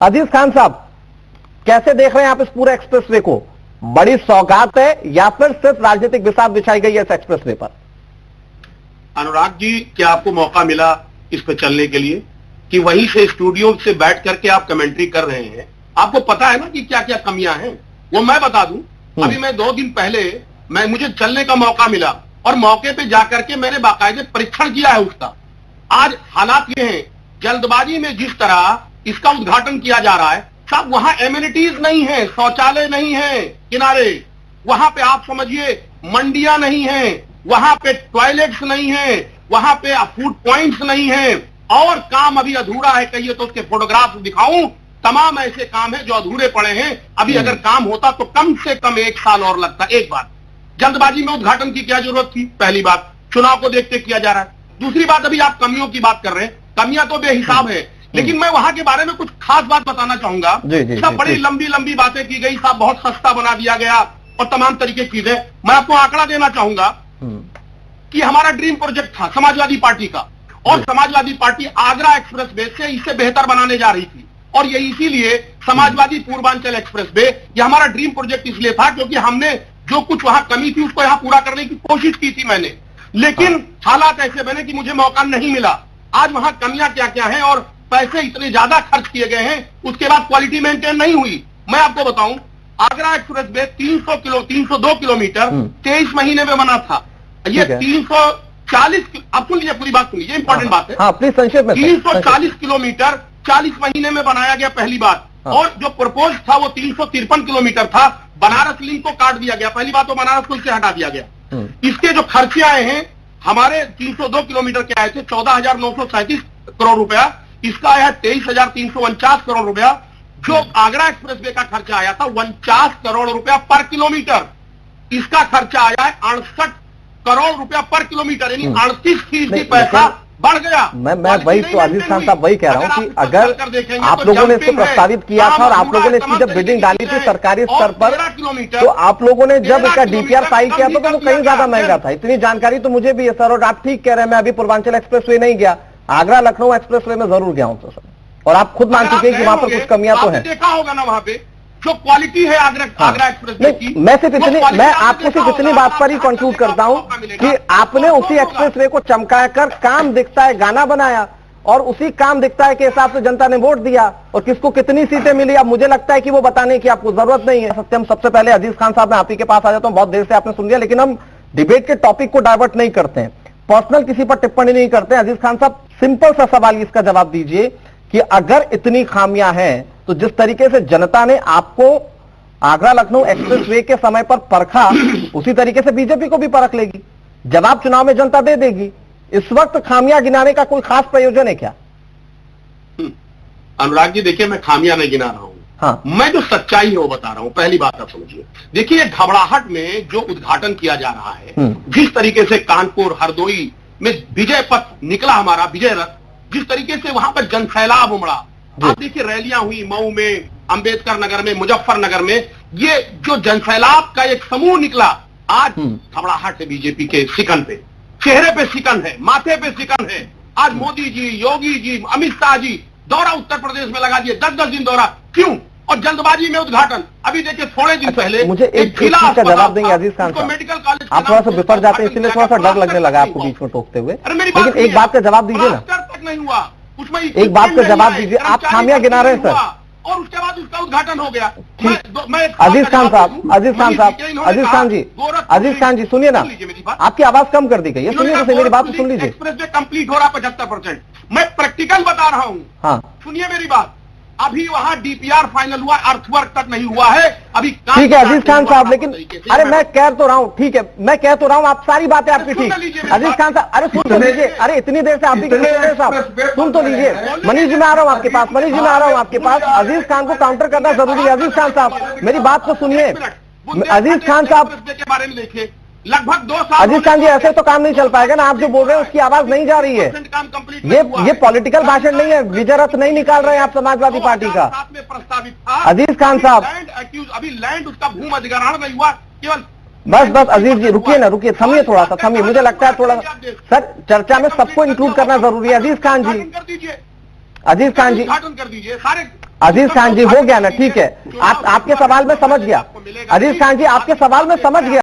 अजीज खान साहब, कैसे देख रहे हैं आप इस पूरे एक्सप्रेसवे को? बड़ी सौगात है या फिर सिर्फ राजनीतिक बिसात बिछाई गई है इस एक्सप्रेसवे पर? अनुराग जी, क्या आपको मौका मिला इस पर चलने के लिए कि वहीं से स्टूडियो से बैठ करके आप कमेंट्री कर रहे हैं? आपको पता है ना कि क्या क्या कमियां हैं, वो मैं बता दूं। अभी मैं 2 दिन पहले मुझे चलने का मौका मिला और मौके पे जाकर के मैंने बाकायदे परीक्षण किया है उसका। आज हालात ये हैं, जल्दबाजी में जिस तरह इसका उद्घाटन किया जा रहा है, साहब वहां एमिनिटीज नहीं है, शौचालय नहीं है किनारे, वहां पे आप समझिए मंडियां नहीं है, वहां पे टॉयलेट्स नहीं है, वहां पे फूड पॉइंट्स नहीं है, और काम अभी अधूरा है। कहिए तो उसके फोटोग्राफ दिखाऊं, तमाम ऐसे काम है जो अधूरे पड़े हैं। अभी अगर काम होता तो कम से कम 1 साल और लगता। एक बात, जल्दबाजी में उद्घाटन की क्या जरूरत थी? पहली बात, चुनाव को देखते किया जा रहा है। दूसरी बात, अभी आप कमियों की बात कर रहे हैं, कमियां तो बेहिसाब है, लेकिन मैं वहां के बारे में कुछ खास बात बताना चाहूंगा। सब बड़ी लंबी लंबी बातें की गई, साहब बहुत सस्ता बना दिया गया और तमाम तरीके की चीजें। मैं आपको आंकड़ा देना चाहूंगा कि हमारा ड्रीम प्रोजेक्ट था समाजवादी पार्टी का, और Samajwadi party Agra express way से इसे बेहतर बनाने जा रही थी। और ये इसीलिए समाजवादी पूर्वांचल एक्सप्रेस वे, ये हमारा ड्रीम प्रोजेक्ट इसलिए था क्योंकि हमने जो कुछ वहां कमी थी उसको यहां पूरा करने की कोशिश की थी मैंने, लेकिन हालात ऐसे बने कि मुझे मौका नहीं मिला। आज वहां कमियां क्या क्या हैं और पैसे इतने ज्यादा खर्च किए गए हैं, उसके बाद क्वालिटी मेंटेन नहीं हुई। मैं आपको बताऊं, आगरा एक्सप्रेस वे 302 किलोमीटर 23 महीने में बना था। ये 340, अब सुन लीजिए पूरी बात, सुनिए, ये इंपॉर्टेंट बात है। हाँ, प्लीज संक्षेप में। 340 किलोमीटर 40 महीने में बनाया गया, पहली बात। और जो प्रपोज था वो 353 किलोमीटर था। बनारस लिंक को काट दिया गया, पहली बात तो बनारस को इससे हटा दिया गया। इसके जो खर्चे आए हैं, हमारे 302 किलोमीटर के आए थे 14,937 करोड़ रुपया, इसका आया 23,349 करोड़ रुपया। जो आगरा एक्सप्रेस वे का खर्चा आया था 49 करोड़ रुपया पर किलोमीटर, इसका खर्चा आया है 68 करोड़ रुपया पर किलोमीटर, यानी 38% पैसा बढ़ गया। मैं वही तो अजीज खान साहब वही कह रहा हूं कि अगर आप लोगों ने इसको प्रस्तावित किया था और आप लोगों ने इसकी जब बिडिंग डाली थी सरकारी स्तर पर, तो आप लोगों ने जब इसका डीपीआर फाइल किया था तो वो कहीं ज्यादा महंगा था। इतनी जानकारी तो मुझे भी है सर, और आप ठीक कह रहे हैं। मैं अभी पूर्वांचल एक्सप्रेस वे नहीं गया, आगरा लखनऊ एक्सप्रेस वे में जरूर गया हूं तो सर, और आप खुद मान चुके हैं कि वहां पर कुछ कमियां तो है। देखा होगा ना वहां पे जो क्वालिटी है आगरा एक्सप्रेस वे की। मैं आपको सिर्फ इतनी बात पर ही कंक्लूड करता हूं कि आपने उसी एक्सप्रेस वे को चमका कर काम दिखता है गाना बनाया, और उसी काम दिखता है के हिसाब से जनता ने वोट दिया, और किसको कितनी सीटें मिली अब मुझे लगता है कि वो बताने की आपको जरूरत नहीं है। सत्यम, सबसे पहले अजीज खान साहब, मैं आप ही के पास आ जाता हूं। बहुत देर से आपने सुन लिया, लेकिन हम डिबेट के टॉपिक को डाइवर्ट नहीं करते हैं, पर्सनल किसी पर टिप्पणी नहीं करते। अजीज खान साहब, सिंपल सा सवाल इसका जवाब दीजिए कि अगर इतनी खामियां हैं तो जिस तरीके से जनता ने आपको आगरा लखनऊ एक्सप्रेस वे के समय पर परखा, उसी तरीके से बीजेपी को भी परख लेगी। जवाब चुनाव में जनता दे देगी। इस वक्त खामियां गिनाने का कोई खास प्रयोजन है क्या? अनुराग जी, देखिए, मैं खामियां नहीं गिना रहा हूं। हाँ, मैं जो सच्चाई है वो बता रहा हूं। पहली बात आप समझिए, देखिए, घबराहट में जो उद्घाटन किया जा रहा है, जिस तरीके से कानपुर हरदोई में विजय पथ निकला हमारा विजय रथ, जिस तरीके से वहां पर जनसैलाब उमड़ा, आप देखिए रैलियां हुई मऊ में, अंबेडकर नगर में, मुजफ्फरनगर में, ये जो जनसैलाब का एक समूह निकला। आज घबराहट है बीजेपी के शिकन पे, चेहरे पे शिकन है, माथे पे शिकन है। आज मोदी जी, योगी जी, अमित शाह जी दौरा उत्तर प्रदेश में लगा दिए, 10-10 दिन दौरा। क्यों? और जल्दबाजी में उद्घाटन। अभी देखिए, थोड़े दिन पहले मुझे एक चीज का जवाब देंगे अजीज खान साहब। मेडिकल कॉलेज आप थोड़ा सा बिफर जाते हैं, इसलिए थोड़ा सा डर लगने लगा आपको बीच में टोकते हुए, लेकिन एक बात का जवाब दीजिए ना। तक नहीं हुआ उसमें, एक बात का जवाब दीजिए। आप खामियां गिना रहे हैं सर, और उसके बाद उसका उद्घाटन हो गया। अजीज खान साहब, अजीज खान साहब, अजीज खान जी सुनिए ना, आपकी आवाज कम कर दी गई है, सुनिए तो मेरी बात तो सुन लीजिए। एक्सप्रेस वे कंप्लीट हो रहा 75%। मैं प्रैक्टिकल बता रहा हूं। हाँ, सुनिए मेरी बात। अभी वहां डीपीआर फाइनल हुआ, अर्थवर्क तक नहीं हुआ है अभी। ठीक है अजीज खान साहब, लेकिन अरे मैं कह तो रहा हूं, ठीक है मैं कह तो रहा हूं, आप सारी बातें आपकी ठीक। अजीज खान साहब, अरे सुन तो लीजिए, अरे इतनी देर से आप भी साहब सुन तो लीजिए। मनीष जी, मैं आ रहा हूं आपके पास, मनीष जी मैं आ रहा हूं आपके पास। अजीज खान को काउंटर करना जरूरी है। अजीज खान साहब, मेरी बात को सुनिए। अजीज खान साहब के बारे में देखिए, लगभग 2 साल। अजीज खान जी, ऐसे तो काम नहीं चल पाएगा ना। आप जो बोल रहे हैं उसकी आवाज नहीं जा रही है। ये पॉलिटिकल भाषण नहीं है, विजय रथ नहीं निकाल रहे हैं आप समाजवादी पार्टी का। में प्रस्तावित था अजीज खान साहब, अभी लैंड उसका भूमि अधिग्रहण नहीं हुआ, केवल बस अजीज जी रुकिए ना, रुकिए, थमिए थोड़ा सा, थमिए। मुझे लगता है थोड़ा सर चर्चा में सबको इंक्लूड करना जरूरी है। अजीज खान जी, कर दीजिए, अजीज खान जी, उद्घाटन कर दीजिए, सारे अजीज खान जी हो गया ना, ठीक है, आप आपके सवाल में समझ गया। अजीज खान जी आपके सवाल में समझ गया।